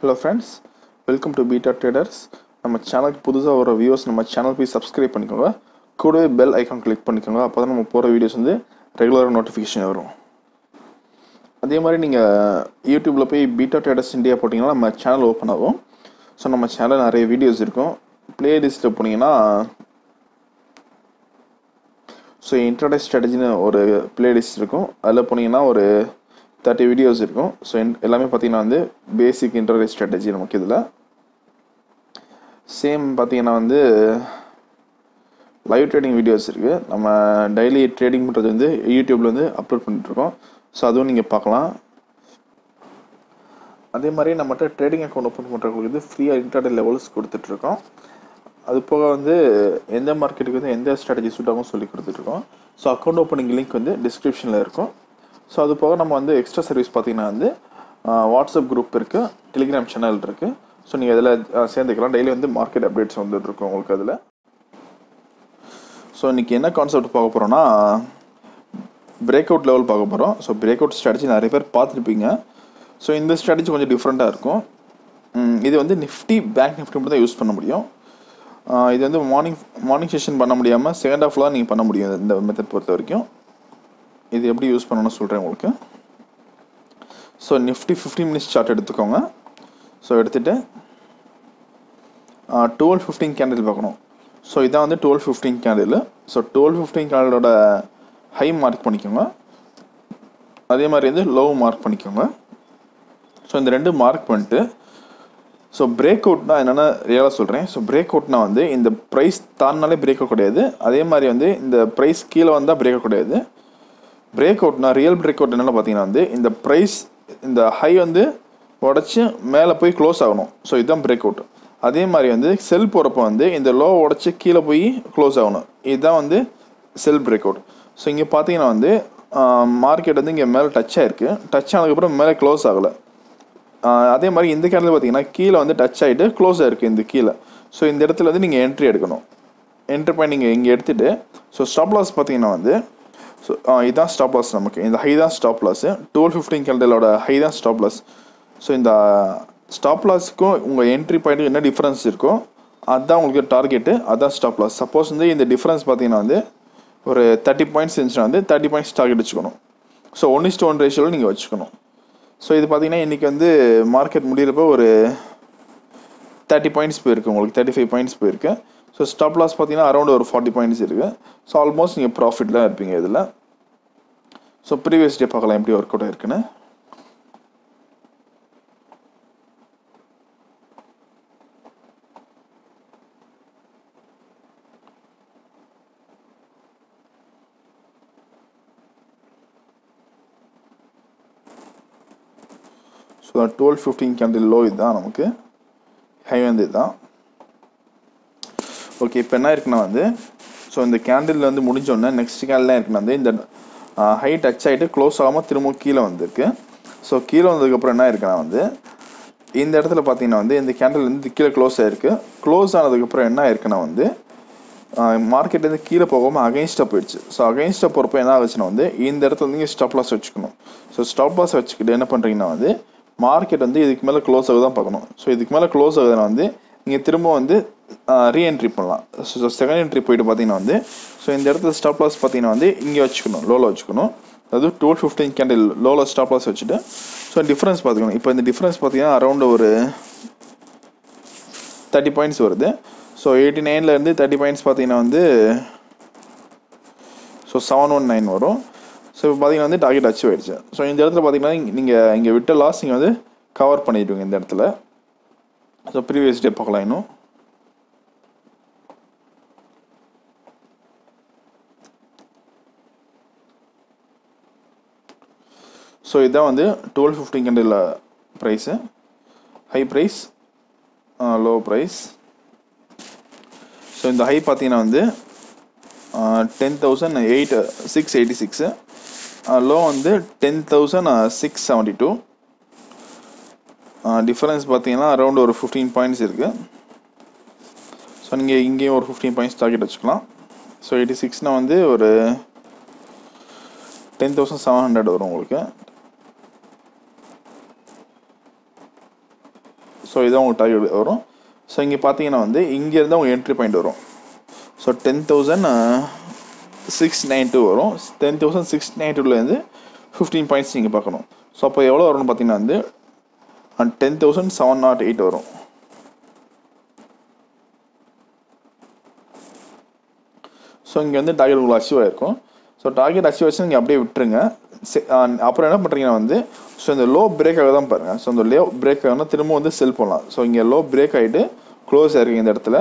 Hello friends, welcome to Beta Traders. நம்ம சேனலுக்கு புதுசாக வர வியூவர்ஸ் நம்ம சேனல் போய் சப்ஸ்கிரைப் பண்ணிக்கோங்க. கூடவே பெல் ஐக்கான் கிளிக் பண்ணிக்கோங்க. அப்போ தான் நம்ம போகிற வீடியோஸ் வந்து ரெகுலராக நோட்டிஃபிகேஷன் வரும். அதே மாதிரி நீங்கள் யூடியூப்பில் போய் பீட்டா ட்ரேடர்ஸ் இந்தியா போட்டிங்கன்னா நம்ம சேனல் ஓப்பன் ஆகும். ஸோ நம்ம சேனல் நிறைய வீடியோஸ் இருக்கும். பிளேலிஸ்ட்டில் போனீங்கன்னா ஸோ இன்ட்ராடே ஸ்ட்ராட்டஜின்னு ஒரு பிளேலிஸ்ட் இருக்கும். அதில் போனீங்கன்னா ஒரு 30 வீடியோஸ் இருக்கும். ஸோ எல்லாமே பார்த்தீங்கன்னா வந்து பேசிக் இன்ட்ராடே ஸ்ட்ராட்டஜி நமக்கு இதில் சேம் பார்த்தீங்கன்னா வந்து லைவ் ட்ரேடிங் வீடியோஸ் இருக்குது. நம்ம டெய்லி ட்ரேடிங் பண்ணுறது வந்து யூடியூப்பில் வந்து அப்லோட் பண்ணிட்டுருக்கோம். ஸோ அதுவும் நீங்கள் பார்க்கலாம். அதே மாதிரி நம்மகிட்ட ட்ரேடிங் அக்கௌண்ட் ஓப்பன் பண்ணுறவங்களுக்கு வந்து ஃப்ரீயாக இன்ட்ராடே லெவல்ஸ் கொடுத்துட்ருக்கோம். அது போக வந்து எந்த மார்க்கெட்டுக்கு வந்து எந்த ஸ்ட்ராட்டஜி சூட் ஆகும் சொல்லி கொடுத்துட்ருக்கோம். ஸோ அக்கௌண்ட் ஓப்பனிங் லிங்க் வந்து டிஸ்கிரிப்ஷனில் இருக்கும். ஸோ அது போக நம்ம வந்து எக்ஸ்ட்ரா சர்வீஸ் பார்த்தீங்கன்னா வந்து வாட்ஸ்அப் குரூப் இருக்குது, டெலிகிராம் சேனல் இருக்குது. ஸோ நீங்கள் அதில் சேர்ந்துக்கலாம். டெய்லி வந்து மார்க்கெட் அப்டேட்ஸ் வந்துட்டுருக்கோம் உங்களுக்கு அதில். ஸோ இன்றைக்கி என்ன கான்செப்ட் பார்க்க போகிறோன்னா பிரேக் அவுட் லெவல் பார்க்க போகிறோம். ஸோ பிரேக் அவுட் ஸ்ட்ராட்டஜி நிறைய பேர் பார்த்துருப்பீங்க. ஸோ இந்த ஸ்ட்ராட்டஜி கொஞ்சம் டிஃப்ரெண்ட்டாக இருக்கும். இது வந்து நிஃப்டி பேங்க் நிஃப்டி மட்டும் தான் யூஸ் பண்ண முடியும். இது வந்து மார்னிங் செஷன் பண்ண முடியாமல் செகண்ட் ஹாஃப்லாம் நீங்கள் பண்ண முடியும். இந்த மெத்தட் பொறுத்த வரைக்கும் இது எப்படி யூஸ் பண்ணணும்னு சொல்கிறேன் உங்களுக்கு. ஸோ நிஃப்டி 15 மினிட்ஸ் சார்ட் எடுத்துக்கோங்க. ஸோ எடுத்துகிட்டு 12-15 கேண்டில் பார்க்கணும். ஸோ இதான் வந்து 12-15 கேண்டில். ஸோ 12-15 கேண்டிலோட ஹை மார்க் பண்ணிக்கோங்க. அதே மாதிரி வந்து லோ மார்க் பண்ணிக்கோங்க. ஸோ இந்த ரெண்டு மார்க் பண்ணிட்டு ஸோ பிரேக் அவுட்னா என்னென்ன ரியலாக சொல்கிறேன். ஸோ பிரேக் அவுட்னா வந்து இந்த ப்ரைஸ் தாண்டினாலே பிரேக் அவுட் கிடையாது. அதே மாதிரி வந்து இந்த ப்ரைஸ் கீழே வந்தால் பிரேக் அவுட் கிடையாது. பிரேக் அவுட்னா ரியல் பிரேக் அவுட் என்னென்னு பார்த்தீங்கன்னா வந்து இந்த ப்ரைஸ் இந்த ஹை வந்து உடச்சி மேலே போய் க்ளோஸ் ஆகணும். ஸோ இதுதான் பிரேக் அவுட். அதே மாதிரி வந்து செல் போகிறப்ப வந்து இந்த லோ உடச்சி கீழே போய் க்ளோஸ் ஆகணும். இதுதான் வந்து செல் பிரேக் அவுட். ஸோ இங்கே பார்த்தீங்கன்னா வந்து மார்க்கெட் வந்து இங்கே மேலே டச் ஆகிருக்கு. டச் ஆனதுக்கப்புறம் மேலே க்ளோஸ் ஆகலை. அதே மாதிரி இந்த கேண்டில் பார்த்தீங்கன்னா கீழே வந்து டச் ஆகிட்டு க்ளோஸ் ஆகிருக்கு இந்த கீழே. ஸோ இந்த இடத்துல வந்து நீங்கள் என்ட்ரி எடுக்கணும். என்ட்ரி பண்ணி நீங்கள் இங்கே எடுத்துகிட்டு ஸோ ஸ்டாப் லாஸ் பார்த்தீங்கன்னா வந்து ஸோ இதுதான் ஸ்டாப் லாஸ். நமக்கு இந்த ஹை தான் ஸ்டாப் லாஸ். 12-15 கேண்டிலோட ஹை தான் ஸ்டாப் லாஸ். ஸோ இந்த ஸ்டாப் லாஸுக்கும் உங்கள் என்ட்ரி பாயிண்ட்டுக்கு என்ன டிஃப்ரென்ஸ் இருக்கோ அதுதான் உங்களுக்கு டார்கெட்டு, அதுதான் ஸ்டாப் லாஸ். சப்போஸ் வந்து இந்த டிஃப்ரென்ஸ் பார்த்தீங்கன்னா வந்து ஒரு 30 பாயிண்ட்ஸ் இருந்துச்சுன்னா வந்து 30 பாயிண்ட்ஸ் டார்கெட் வச்சுக்கணும். ஸோ 1:1 ரேஷியோவில் நீங்கள் வச்சுக்கணும். ஸோ இது பார்த்தீங்கன்னா இன்றைக்கி வந்து மார்க்கெட் முடிகிறப்போ ஒரு 30 பாயிண்ட்ஸ் போயிருக்கு, உங்களுக்கு 35 பாயிண்ட்ஸ் போயிருக்கு. ஸோ ஸ்டாப் லாஸ் பார்த்தீங்கன்னா அரௌண்ட் ஒரு 40 பாயிண்ட்ஸ் இருக்குது. ஸோ ஆல்மோஸ்ட் நீங்கள் ப்ராஃபிட்டில் இருப்பீங்க இதில். ஸோ ப்ரீவியஸ் டே பார்க்கலாம் எப்படி ஒர்க் அவுட் ஆயிருக்குன்னு. ஸோ 12-15 கேண்டில் லோ இதுதான், நமக்கு ஹை வந்து இதுதான். ஓகே, இப்போ என்ன இருக்குன்னா வந்து ஸோ இந்த கேண்டில் வந்து முடிஞ்சோடனே நெக்ஸ்ட் கேண்டில் இருக்குன்னா வந்து இந்த ஹை டச் ஆகிட்டு க்ளோஸ் ஆகாமல் திரும்ப கீழே வந்திருக்கு. ஸோ கீழே வந்ததுக்கப்புறம் என்ன இருக்குன்னா வந்து இந்த இடத்துல பார்த்தீங்கன்னா வந்து இந்த கேண்டில் வந்து கீழே க்ளோஸ் ஆகிருக்கு. க்ளோஸ் ஆனதுக்கப்புறம் என்ன ஆயிருக்குன்னா வந்து மார்க்கெட் வந்து கீழே போகாமல் அகைன்ஸ்டாக போயிடுச்சு. ஸோ அகைன்ஸ்டாக போகிறப்ப என்ன ஆச்சுன்னா வந்து இந்த இடத்துல வந்து ஸ்டாப் லாஸ் வச்சுக்கணும். ஸோ ஸ்டாப் லாஸ் வச்சுக்கிட்டு என்ன பண்ணுறீங்கன்னா வந்து மார்க்கெட் வந்து இதுக்கு மேலே க்ளோஸ் ஆகுது தான் பார்க்கணும். ஸோ இதுக்கு மேலே க்ளோஸ் ஆகுதுன்னா வந்து நீங்கள் திரும்ப வந்து ரீஎன்ட்ரி பண்ணலாம். ஸோ செகண்ட் என்ட்ரி போயிட்டு பார்த்தீங்கன்னா வந்து ஸோ இந்த இடத்துல ஸ்டாப் லாஸ் பார்த்தீங்கன்னா வந்து இங்கே வச்சுக்கணும், லோவில் வச்சுக்கணும். அதாவது 12-15 கேண்டில் லோவில் ஸ்டாப் லாஸ் வச்சுட்டு ஸோ டிஃப்ரென்ஸ் பார்த்துக்கணும். இப்போ இந்த டிஃப்ரென்ஸ் பார்த்தீங்கன்னா அரௌண்ட் ஒரு 30 பாயிண்ட்ஸ் வருது. ஸோ 89லேருந்து 30 பாயிண்ட்ஸ் பார்த்தீங்கன்னா வந்து ஸோ 719 வரும். ஸோ இப்போ பார்த்தீங்கன்னா வந்து டார்கெட் அச்சீவ் ஆயிடுச்சு. ஸோ இந்த இடத்துல பார்த்தீங்கன்னா நீங்கள் இங்கே விட்ட லாஸ் நீங்கள் வந்து கவர் பண்ணிடுவீங்க இந்த இடத்துல. ஸோ ப்ரீவியஸ் டே பார்க்கலாம் இன்னும். ஸோ இதுதான் வந்து 12-15 candle price. High price, low price. So இந்த ஹை பார்த்தீங்கன்னா வந்து 10,686, லோ வந்து 10,672. டிஃபரன்ஸ் பார்த்தீங்கன்னா அரௌண்ட் ஒரு 15 பாயிண்ட்ஸ் இருக்குது. ஸோ நீங்கள் இங்கேயும் ஒரு 15 பாயிண்ட்ஸ் டார்கெட் வச்சுக்கலாம். ஸோ 86னா வந்து ஒரு 10,700 வரும் உங்களுக்கு. ஸோ இதான் உங்களுக்கு டார்கெட் வரும். ஸோ இங்கே பார்த்தீங்கன்னா வந்து இங்கேருந்து அவங்க என்ட்ரி பாயிண்ட் வரும். ஸோ 10,692 வரும். 10,692லேருந்து 15 பாயிண்ட்ஸ் நீங்கள் பார்க்கணும். ஸோ அப்போ எவ்வளோ வரும்னு பார்த்தீங்கன்னா வந்து 10,708 வரும். ஸோ இங்கே வந்து டார்கெட் உங்களுக்கு அச்சீவ் ஆகிருக்கும். ஸோ டார்கெட் அச்சீவ் ஆச்சு நீங்கள் அப்படியே விட்டுருங்க. அப்புறம் என்ன பண்ணுறீங்கன்னா வந்து ஸோ இந்த லோ பிரேக் ஆக தான் பாருங்கள். ஸோ இந்த லோ பிரேக் ஆகுனா திரும்ப வந்து செல் பண்ணலாம். ஸோ இங்கே லோ பிரேக் ஆகிட்டு க்ளோஸ் ஆகிருக்கு இந்த இடத்துல.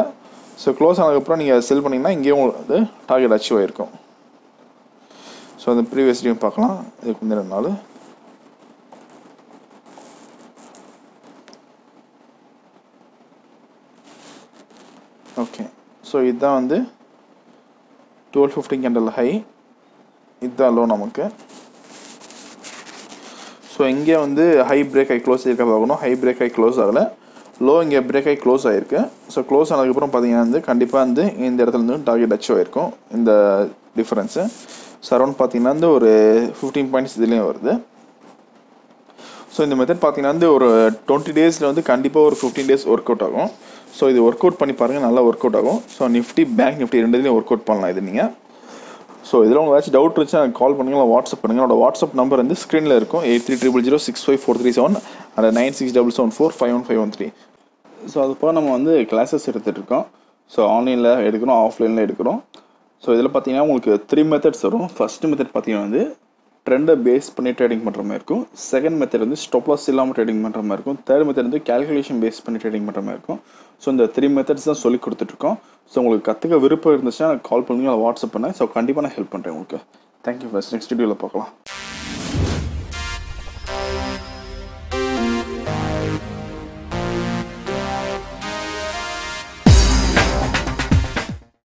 ஸோ க்ளோஸ் ஆனதுக்கப்புறம் நீங்கள் செல் பண்ணிங்கன்னா இங்கேயும் உங்களுக்கு வந்து டார்கெட் அச்சீவ் ஆகிருக்கும். ஸோ அந்த ப்ரீவியஸ் டேயும் பார்க்கலாம். இதுக்கு வந்து 2 நாள். ஓகே, ஸோ இதுதான் வந்து 1215 கேண்டில் ஹை, இதுதான் லோ நமக்கு. ஸோ இங்கே வந்து ஹை பிரேக் ஆகி க்ளோஸ் ஆகிருக்க பார்க்கணும். ஹை பிரேக் ஆகி க்ளோஸ் ஆகலை, லோ இங்கே பிரேக் ஆகி க்ளோஸ் ஆகிருக்கு. ஸோ க்ளோஸ் ஆனதுக்கப்புறம் பார்த்தீங்கன்னா வந்து கண்டிப்பாக வந்து இந்த இடத்துல இருந்து டார்கெட் அச்சீவ் ஆகிருக்கும் இந்த டிஃப்ரென்ஸு. ஸோ அரௌண்ட் பார்த்தீங்கன்னா வந்து ஒரு 15 பாயிண்ட்ஸ் இதுலேயும் வருது. ஸோ இந்த மெத்தட் பார்த்தீங்கன்னா வந்து ஒரு 20 டேஸில் வந்து கண்டிப்பாக ஒரு 15 டேஸ் ஒர்க் அவுட் ஆகும். ஸோ இது ஒர்க் அவுட் பண்ணி பாருங்கள், நல்லா ஒர்க் அவுட் ஆகும். ஸோ நிஃப்டி பேங்க் நிஃப்டி ரெண்டுலேயும் ஒர்க் அவுட் பண்ணலாம் இது நீங்கள். ஸோ இதில் உங்களுக்கு ஏதாச்சும் டவுட் இருந்துச்சு எனக்கு கால் பண்ணுங்கள், வாட்ஸ்அப் பண்ணுங்கள். என்னோட வாட்ஸ்அப் நம்பர் வந்து ஸ்க்ரீனில் இருக்கும். 8300065437 and 9677451513. ஸோ அது போக நம்ம வந்து கிளாஸஸ் எடுத்துகிட்டு இருக்கோம். ஸோ ஆன்லைனில் எடுக்கிறோம், ஆஃப்லைனில் எடுக்கிறோம். ஸோ இதில் பார்த்தீங்கன்னா உங்களுக்கு 3 மெத்தட்ஸ் வரும். ஃபஸ்ட்டு மெத்தட் பார்த்தீங்கன்னா வந்து ட்ரெண்டை பேஸ் பண்ணி ட்ரேடிங் பண்ணுற மாதிரி இருக்கும். செகண்ட் மெத்தட் வந்து ஸ்டாப் லாஸ் இல்லாமல் ட்ரேடிங் பண்ணுற மாதிரி இருக்கும். தேர்ட் மெத்தட் வந்து கால்குலேஷன் பேஸ் பண்ணி ட்ரேடிங் பண்ணுற மாதிரி இருக்கும். ஸோ இந்த 3 மெத்தட்ஸ் தான் சொல்லி கொடுத்துட்ருக்கோம். ஸோ உங்களுக்கு கற்றுக்க விருப்பம் இருந்துச்சுன்னா எனக்கு கால் பண்ணுங்கள், வாட்ஸ்அப் பண்ணேன். ஸோ கண்டிப்பாக நான் ஹெல்ப் பண்ணுறேன் உங்களுக்கு. Thank you first. நெக்ஸ்ட் வீடியோவில் பார்க்கலாம்.